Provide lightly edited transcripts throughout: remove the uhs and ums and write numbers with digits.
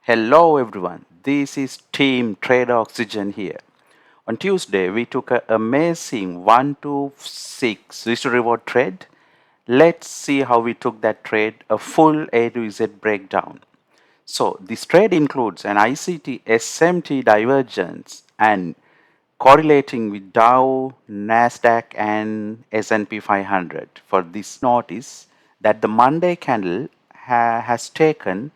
Hello everyone, this is Team Trader Oxygen here. On Tuesday, we took an amazing 1 to 6 risk to reward trade. Let's see how we took that trade, a full A to Z breakdown. So, this trade includes an ICT SMT divergence and correlating with Dow, NASDAQ and S&P 500. For this notice that the Monday candle has taken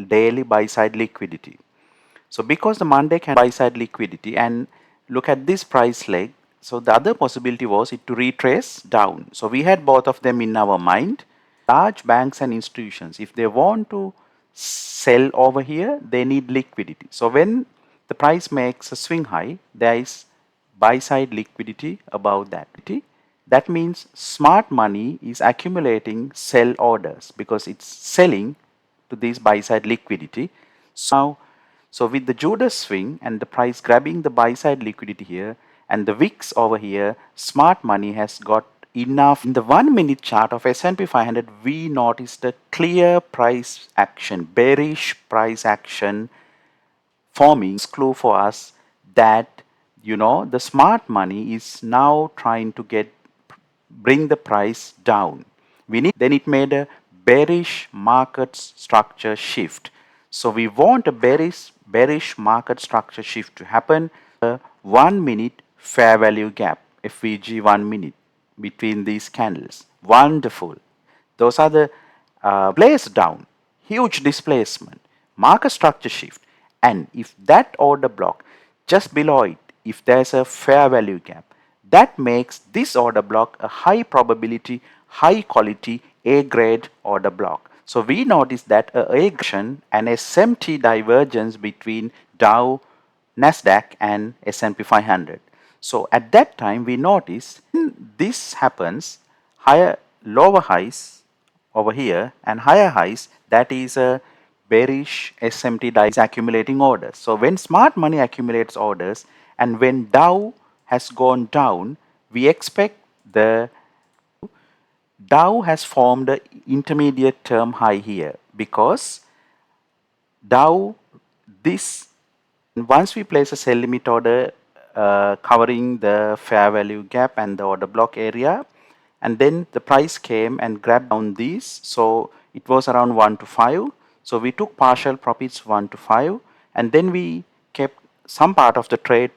daily buy side liquidity. So because the Monday can buy side liquidity and look at this price leg, so the other possibility was it to retrace down. So we had both of them in our mind. Large banks and institutions, if they want to sell over here, they need liquidity. So when the price makes a swing high, there is buy side liquidity above that. That means smart money is accumulating sell orders because it's selling to this buy side liquidity. So with the Judas swing and the price grabbing the buy side liquidity here and the wicks over here, smart money has got enough. In the 1 minute chart of S&P 500, we noticed a clear price action, bearish price action forming clue for us that the smart money is now trying to bring the price down. Then it made a bearish market structure shift. So we want a bearish market structure shift to happen. A 1 minute fair value gap, FVG 1 minute between these candles. Wonderful. Those are the plays down, huge displacement, market structure shift. And if that order block just below it, if there's a fair value gap, that makes this order block a high probability, high quality A grade order block. So we notice that a aggression and SMT divergence between Dow, NASDAQ and S&P 500. So at that time we notice this happens, lower highs over here and higher highs, that is a bearish SMT is accumulating orders. So when smart money accumulates orders and when Dow has gone down, we expect the Dow has formed an intermediate term high here because Dow, once we place a sell limit order covering the fair value gap and the order block area, and then the price came and grabbed down these, so it was around 1 to 5. So we took partial profits 1 to 5 and then we kept some part of the trade to